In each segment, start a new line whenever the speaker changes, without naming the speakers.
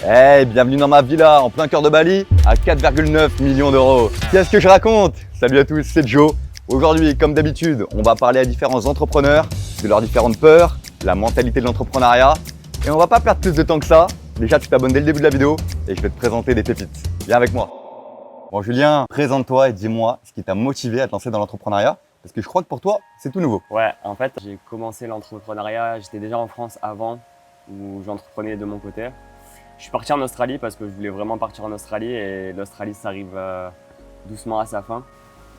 Bienvenue dans ma villa en plein cœur de Bali à 4,9 millions d'euros. Qu'est-ce que je raconte? Salut à tous, c'est Joe. Aujourd'hui, comme d'habitude, on va parler à différents entrepreneurs, de leurs différentes peurs, la mentalité de l'entrepreneuriat. Et on va pas perdre plus de temps que ça. Déjà, tu t'abonnes dès le début de la vidéo et je vais te présenter des pépites. Viens avec moi. Bon Julien, présente-toi et dis-moi ce qui t'a motivé à te lancer dans l'entrepreneuriat. Parce que je crois que pour toi, c'est tout nouveau.
Ouais, en fait, j'ai commencé l'entrepreneuriat, j'étais déjà en France avant, où j'entreprenais de mon côté. Je suis parti en Australie parce que je voulais vraiment partir en Australie et l'Australie, ça arrive doucement à sa fin.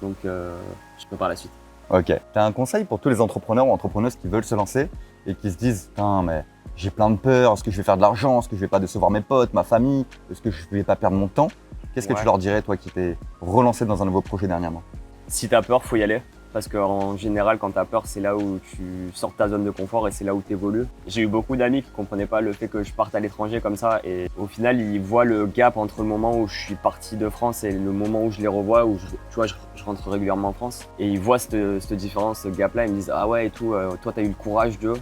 Donc, je prépare la suite.
Ok. Tu as un conseil pour tous les entrepreneurs ou entrepreneuses qui veulent se lancer et qui se disent « Putain, mais j'ai plein de peur, est-ce que je vais faire de l'argent, est-ce que je vais pas décevoir mes potes, ma famille, est-ce que je vais pas perdre mon temps ?» Qu'est-ce que tu leur dirais, toi qui t'es relancé dans un nouveau projet dernièrement?
Si tu as peur, faut y aller. Parce qu'en général, quand tu as peur, c'est là où tu sors de ta zone de confort et c'est là où tu évolues. J'ai eu beaucoup d'amis qui ne comprenaient pas le fait que je parte à l'étranger comme ça. Et au final, ils voient le gap entre le moment où je suis parti de France et le moment où je les revois, où je rentre régulièrement en France. Et ils voient cette différence, ce gap-là. Ils me disent « Ah ouais et tout, toi, tu as eu le courage de… »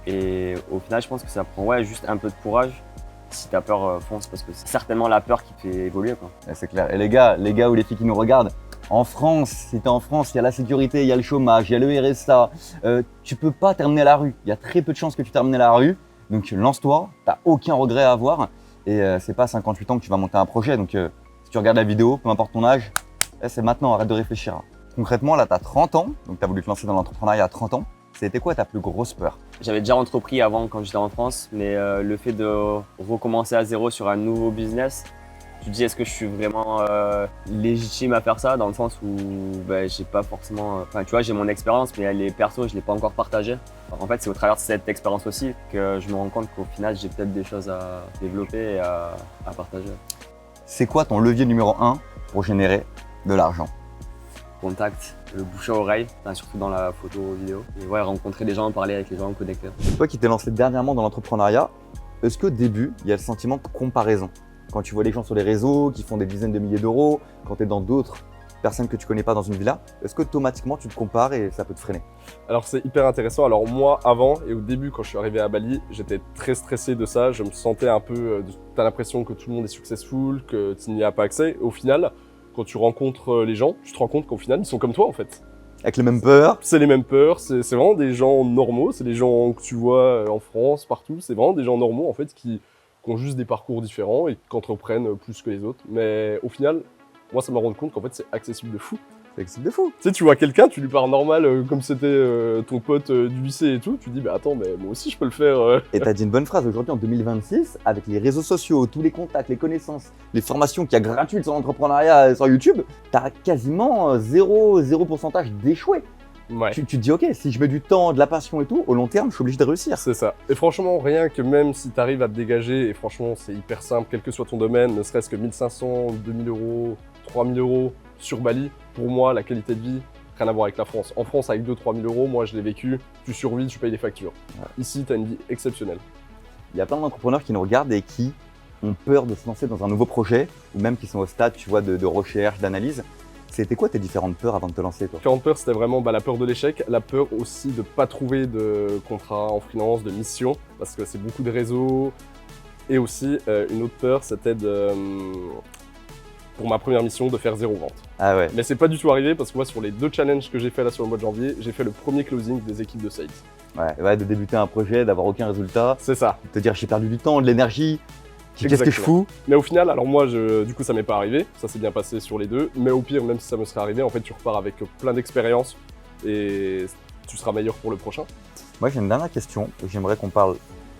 Et au final, je pense que ça prend juste un peu de courage. Si tu as peur, fonce parce que c'est certainement la peur qui te fait évoluer, quoi.
C'est clair. Et les gars ou les filles qui nous regardent, en France, si tu es en France, il y a la sécurité, il y a le chômage, il y a le RSA. Tu peux pas terminer à la rue. Il y a très peu de chances que tu termines à la rue. Donc lance-toi, tu n'as aucun regret à avoir. Et c'est pas à 58 ans que tu vas monter un projet. Donc si tu regardes la vidéo, peu importe ton âge, c'est maintenant, arrête de réfléchir. Concrètement, là, tu as 30 ans. Donc tu as voulu te lancer dans l'entrepreneuriat à 30 ans. C'était quoi ta plus grosse peur?
J'avais déjà entrepris avant quand j'étais en France, mais le fait de recommencer à zéro sur un nouveau business, tu te dis est-ce que je suis vraiment légitime à faire ça, dans le sens où j'ai pas forcément… Enfin tu vois, j'ai mon expérience, mais les persos, je l'ai pas encore partagé. En fait, c'est au travers de cette expérience aussi que je me rends compte qu'au final, j'ai peut-être des choses à développer et à partager.
C'est quoi ton levier numéro 1 pour générer de l'argent?
Contact, le bouche à oreille, surtout dans la photo vidéo. Et ouais, rencontrer des gens, parler avec les gens, connecter.
Toi qui t'es lancé dernièrement dans l'entrepreneuriat, est-ce qu'au début, il y a le sentiment de comparaison? Quand tu vois les gens sur les réseaux qui font des dizaines de milliers d'euros, quand tu es dans d'autres personnes que tu connais pas dans une villa, est-ce qu'automatiquement tu te compares et ça peut te freiner?
Alors c'est hyper intéressant. Alors moi avant et au début quand je suis arrivé à Bali, j'étais très stressé de ça. Je me sentais un peu, t'as l'impression que tout le monde est successful, que tu n'y as pas accès. Au final, quand tu rencontres les gens, tu te rends compte qu'au final ils sont comme toi en fait.
Avec les mêmes peurs?
C'est les mêmes peurs, c'est vraiment des gens normaux, c'est des gens que tu vois en France, partout. C'est vraiment des gens normaux en fait qui ont juste des parcours différents et qui entreprennent plus que les autres. Mais au final, moi ça m'a rendu compte qu'en fait c'est accessible de fou.
C'est accessible de fou.
Tu sais, tu vois quelqu'un, tu lui parles normal comme c'était ton pote du lycée et tout, tu dis bah attends, mais moi aussi je peux le faire.
Et t'as dit une bonne phrase, aujourd'hui en 2026, avec les réseaux sociaux, tous les contacts, les connaissances, les formations qu'il y a gratuites sur l'entrepreneuriat sur YouTube, t'as quasiment zéro pourcentage d'échouer.
Ouais.
Tu te dis ok, si je mets du temps, de la passion et tout, au long terme, je suis obligé de réussir.
C'est ça. Et franchement, rien que même si tu arrives à te dégager, et franchement c'est hyper simple, quel que soit ton domaine, ne serait-ce que 1500, 2000 euros, 3000 euros sur Bali, pour moi la qualité de vie, rien à voir avec la France. En France avec 2-3 000 euros, moi je l'ai vécu, tu survis, tu payes des factures. Ouais. Ici tu as une vie exceptionnelle.
Il y a plein d'entrepreneurs qui nous regardent et qui ont peur de se lancer dans un nouveau projet, ou même qui sont au stade, tu vois, de recherche, d'analyse. C'était quoi tes différentes peurs avant de te lancer, toi?
Différentes peurs, c'était vraiment la peur de l'échec, la peur aussi de ne pas trouver de contrat en freelance, de mission, parce que c'est beaucoup de réseaux. Et aussi, une autre peur, c'était pour ma première mission, de faire 0 vente.
Ah ouais.
Mais c'est pas du tout arrivé, parce que moi, sur les 2 challenges que j'ai fait là sur le mois de janvier, j'ai fait le premier closing des équipes de sales.
Ouais, de débuter un projet, d'avoir aucun résultat.
C'est ça.
De te dire j'ai perdu du temps, de l'énergie. Qu'est-ce que je fous?
Mais au final, alors moi, du coup, ça m'est pas arrivé. Ça s'est bien passé sur les 2. Mais au pire, même si ça me serait arrivé, en fait, tu repars avec plein d'expérience et tu seras meilleur pour le prochain.
Moi, j'ai une dernière question. J'aimerais qu'on parle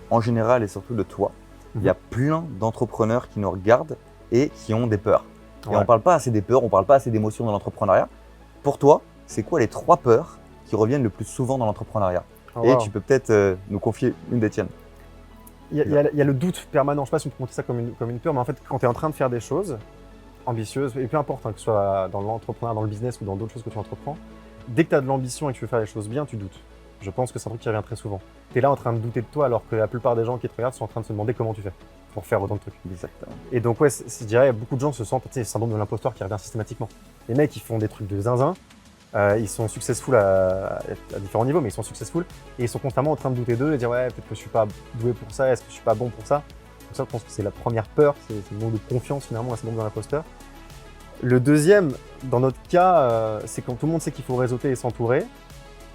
en général et surtout de toi. Il y a plein d'entrepreneurs qui nous regardent et qui ont des peurs. Et on parle pas assez des peurs, on parle pas assez d'émotions dans l'entrepreneuriat. Pour toi, c'est quoi les 3 peurs qui reviennent le plus souvent dans l'entrepreneuriat? Et tu peux peut-être nous confier une des tiennes.
Il y a le doute permanent. Je ne sais pas si on peut compter ça comme une peur, mais en fait, quand tu es en train de faire des choses ambitieuses, et peu importe, que ce soit dans l'entrepreneuriat, dans le business ou dans d'autres choses que tu entreprends, dès que tu as de l'ambition et que tu veux faire les choses bien, tu doutes. Je pense que c'est un truc qui revient très souvent. Tu es là en train de douter de toi alors que la plupart des gens qui te regardent sont en train de se demander comment tu fais pour faire autant de trucs.
Exactement.
Et donc ouais, je dirais, beaucoup de gens se sentent, tu sais, le syndrome de l'imposteur qui revient systématiquement. Les mecs, ils font des trucs de zinzin, ils sont successful à différents niveaux, mais ils sont successful et ils sont constamment en train de douter d'eux et dire ouais, peut-être que je suis pas doué pour ça, est-ce que je suis pas bon pour ça? Donc ça, je pense que c'est la première peur, c'est le manque de confiance finalement, c'est le manque de l'imposteur. Le deuxième, dans notre cas, c'est quand tout le monde sait qu'il faut réseauter et s'entourer.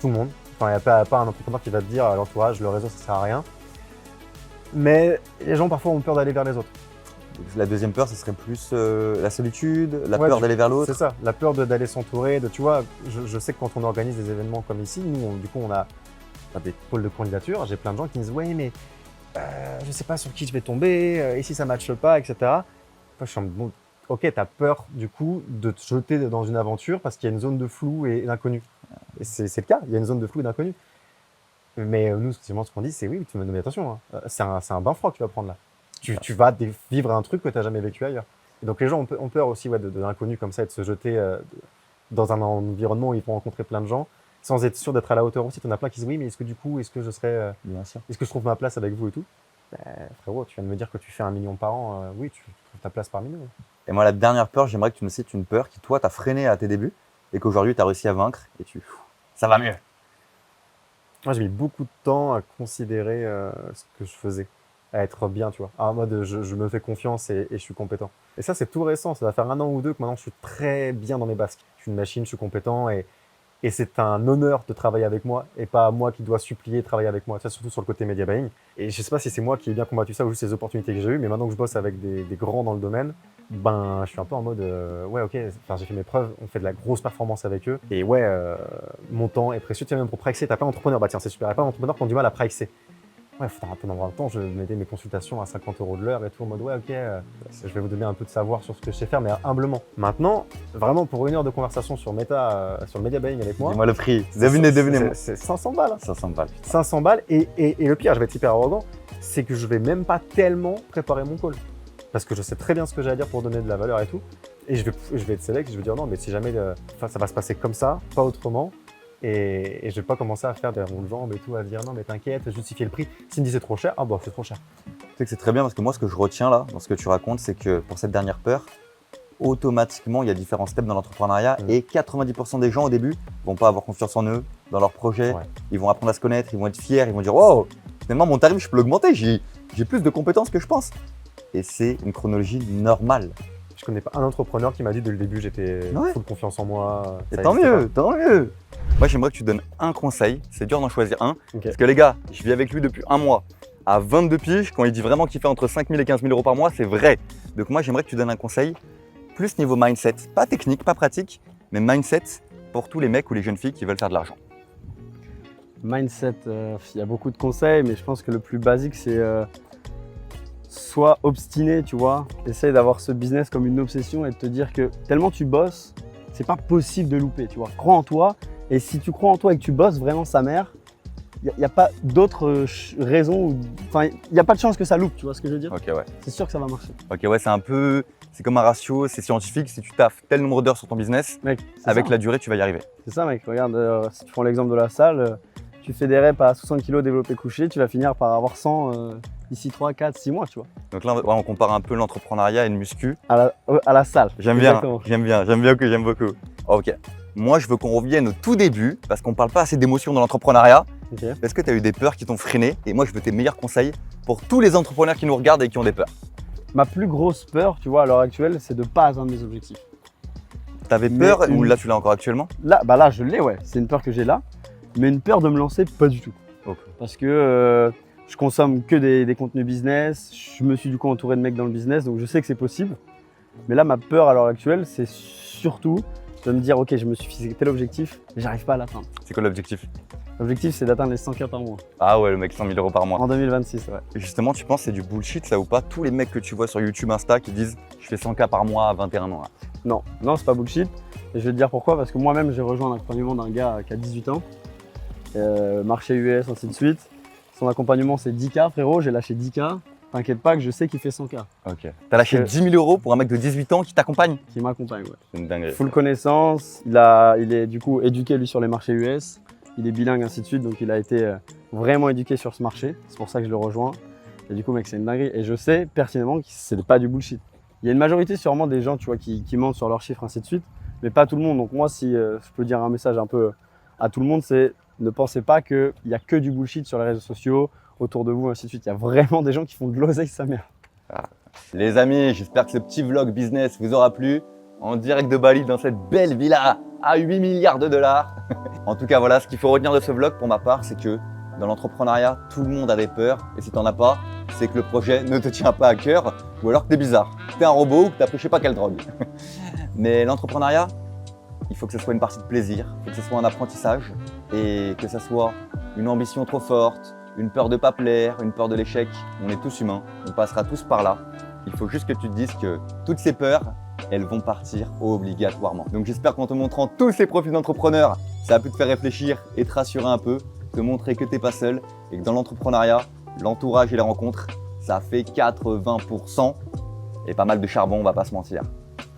Tout le monde. Enfin, il n'y a pas un entrepreneur qui va te dire à l'entourage, le réseau, ça sert à rien. Mais les gens parfois ont peur d'aller vers les autres.
La deuxième peur, ce serait plus la solitude, la
Ouais,
peur d'aller vers l'autre.
C'est ça, la peur d'aller s'entourer. Tu vois, je sais que quand on organise des événements comme ici, nous, on a des pôles de candidature. J'ai plein de gens qui me disent « Ouais, mais je sais pas sur qui je vais tomber, et si ça ne matche pas, etc. » Moi, je suis en mode, bon, ok, tu as peur du coup de te jeter dans une aventure parce qu'il y a une zone de flou et d'inconnu. Et c'est le cas, il y a une zone de flou et d'inconnu. Mais nous, ce qu'on dit, c'est oui, mais attention, hein, c'est un bain froid que tu vas prendre là. Tu vas vivre un truc que tu n'as jamais vécu ailleurs. Et donc les gens ont peur aussi de l'inconnu comme ça et de se jeter dans un environnement où ils vont rencontrer plein de gens sans être sûr d'être à la hauteur aussi. Tu en as plein qui disent oui, mais est-ce que du coup, est-ce que je serais,
Bien sûr.
est-ce que je trouve ma place avec vous et tout? Frérot, tu viens de me dire que tu fais 1 million par an. Oui, tu trouves ta place parmi nous.
Et moi, la dernière peur, j'aimerais que tu me cites une peur qui, toi, t'a freiné à tes débuts et qu'aujourd'hui, tu as réussi à vaincre et ça va mieux.
Moi, j'ai mis beaucoup de temps à considérer ce que je faisais, à être bien, tu vois. En mode, je me fais confiance et je suis compétent. Et ça, c'est tout récent. Ça va faire 1 an ou 2 que maintenant, je suis très bien dans mes baskets. Je suis une machine, je suis compétent et c'est un honneur de travailler avec moi et pas moi qui dois supplier de travailler avec moi. Ça, surtout sur le côté media buying. Et je sais pas si c'est moi qui ai bien combattu ça ou juste les opportunités que j'ai eues, mais maintenant que je bosse avec des grands dans le domaine, ben, je suis un peu en mode, ouais, ok, j'ai fait mes preuves, on fait de la grosse performance avec eux. Et ouais, mon temps est précieux. Tu sais, même pour pricer, t'as pas d'entrepreneur. Bah tiens, c'est super. T'as pas d'entrepreneur qui ont du mal à pricer. Ouais, faut un peu dans le temps, je mettais mes consultations à 50 € de l'heure et tout, en mode ouais, ok, je vais vous donner un peu de savoir sur ce que je sais faire, mais humblement. Maintenant, vraiment, pour 1 heure de conversation sur le media buying avec moi.
Dis-moi le prix. Devinez-moi.
C'est 500 balles. Hein.
500 balles.
500 balles. Et le pire, je vais être hyper arrogant, c'est que je vais même pas tellement préparer mon call. Parce que je sais très bien ce que j'ai à dire pour donner de la valeur et tout. Et je vais être sélect, je vais dire non, mais si jamais ça va se passer comme ça, pas autrement. Et je vais pas commencer à faire des ronds de jambes et tout, à dire non mais t'inquiète, justifier le prix. S'il me dit c'est trop cher, ah bon c'est trop cher.
Tu sais que c'est très bien parce que moi ce que je retiens là, dans ce que tu racontes, c'est que pour cette dernière peur, automatiquement il y a différents steps dans l'entrepreneuriat et 90% des gens au début vont pas avoir confiance en eux, dans leur projet, ils vont apprendre à se connaître, ils vont être fiers, ils vont dire wow, finalement mon tarif je peux l'augmenter, j'ai plus de compétences que je pense. Et c'est une chronologie normale.
Je connais pas un entrepreneur qui m'a dit dès le début j'étais full confiance en moi.
Et tant mieux, tant mieux. Moi, j'aimerais que tu donnes un conseil. C'est dur d'en choisir un. Parce que les gars, je vis avec lui depuis 1 mois. À 22 piges, quand il dit vraiment qu'il fait entre 5 000 et 15 000 € par mois, c'est vrai. Donc moi, j'aimerais que tu donnes un conseil plus niveau mindset. Pas technique, pas pratique, mais mindset pour tous les mecs ou les jeunes filles qui veulent faire de l'argent.
Mindset, il y a beaucoup de conseils, mais je pense que le plus basique, c'est soit obstiné, tu vois. Essaye d'avoir ce business comme une obsession et de te dire que tellement tu bosses, c'est pas possible de louper, tu vois. Crois en toi. Et si tu crois en toi et que tu bosses vraiment sa mère, il n'y a pas d'autres raisons, enfin, il n'y a pas de chance que ça loupe, tu vois ce que je veux dire?
Ok, ouais.
C'est sûr que ça va marcher.
Ok, ouais, c'est comme un ratio, c'est scientifique. Si tu taffes tel nombre d'heures sur ton business,
Mec,
avec la durée, tu vas y arriver.
C'est ça, mec. Regarde, si tu prends l'exemple de la salle, tu fais des reps à 60 kg développé couché, tu vas finir par avoir 100 d'ici 3, 4, 6 mois, tu vois.
Donc là, on compare un peu l'entrepreneuriat et le muscu.
À la salle.
J'aime bien, j'aime beaucoup. Ok. Moi, je veux qu'on revienne au tout début, parce qu'on ne parle pas assez d'émotions dans l'entrepreneuriat.
Okay.
Est-ce que tu as eu des peurs qui t'ont freiné? Et moi, je veux tes meilleurs conseils pour tous les entrepreneurs qui nous regardent et qui ont des peurs.
Ma plus grosse peur, tu vois, à l'heure actuelle, c'est de ne pas atteindre mes objectifs.
T'avais peur ou là, tu l'as encore actuellement?
Là, je l'ai, ouais. C'est une peur que j'ai là. Mais une peur de me lancer, pas du tout.
Okay.
Parce que je consomme que des contenus business. Je me suis du coup entouré de mecs dans le business, donc je sais que c'est possible. Mais là, ma peur à l'heure actuelle, c'est surtout de me dire, ok, je me suis fixé tel objectif, mais j'arrive pas à l'atteindre.
C'est quoi l'objectif?
L'objectif, c'est d'atteindre les 100K par mois.
Ah ouais, le mec 100 000 € par mois.
En 2026, ouais.
Et justement, tu penses que c'est du bullshit ça ou pas? Tous les mecs que tu vois sur YouTube, Insta qui disent je fais 100K par mois à 21 ans. Là.
Non, c'est pas bullshit. Et je vais te dire pourquoi, parce que moi-même, j'ai rejoint un accompagnement d'un gars qui a 18 ans, marché US, ainsi de suite. Son accompagnement, c'est 10K, frérot, j'ai lâché 10K. T'inquiète pas que je sais qu'il fait 100K.
Ok. T'as lâché 10 000 € pour un mec de 18 ans qui t'accompagne?
Qui m'accompagne, ouais.
C'est une dinguerie.
Full connaissance, il est du coup éduqué lui sur les marchés US, il est bilingue, ainsi de suite, donc il a été vraiment éduqué sur ce marché. C'est pour ça que je le rejoins. Et du coup, mec, c'est une dinguerie. Et je sais pertinemment que c'est pas du bullshit. Il y a une majorité sûrement des gens, tu vois, qui mentent sur leurs chiffres, ainsi de suite, mais pas tout le monde. Donc moi, si je peux dire un message un peu à tout le monde, c'est ne pensez pas qu'il n'y a que du bullshit sur les réseaux sociaux, autour de vous, ainsi de suite. Il y a vraiment des gens qui font de l'oseille, sa mère.
Les amis, j'espère que ce petit vlog business vous aura plu. En direct de Bali dans cette belle villa à 8 milliards de dollars. En tout cas, voilà, ce qu'il faut retenir de ce vlog pour ma part, c'est que dans l'entrepreneuriat, tout le monde a des peurs. Et si t'en as pas, c'est que le projet ne te tient pas à cœur ou alors que t'es bizarre. T'es un robot ou que t'as pris je sais pas quelle drogue. Mais l'entrepreneuriat, il faut que ce soit une partie de plaisir, il faut que ce soit un apprentissage et que ce soit une ambition trop forte, une peur de pas plaire, une peur de l'échec. On est tous humains, on passera tous par là. Il faut juste que tu te dises que toutes ces peurs, elles vont partir obligatoirement. Donc j'espère qu'en te montrant tous ces profils d'entrepreneurs, ça a pu te faire réfléchir et te rassurer un peu, te montrer que t'es pas seul et que dans l'entrepreneuriat, l'entourage et les rencontres, ça fait 80% et pas mal de charbon, on va pas se mentir.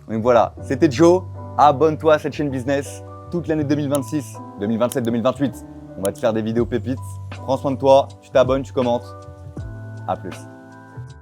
Donc voilà, c'était Joe. Abonne-toi à cette chaîne business toute l'année 2026, 2027, 2028. On va te faire des vidéos pépites. Prends soin de toi, tu t'abonnes, tu commentes. À plus.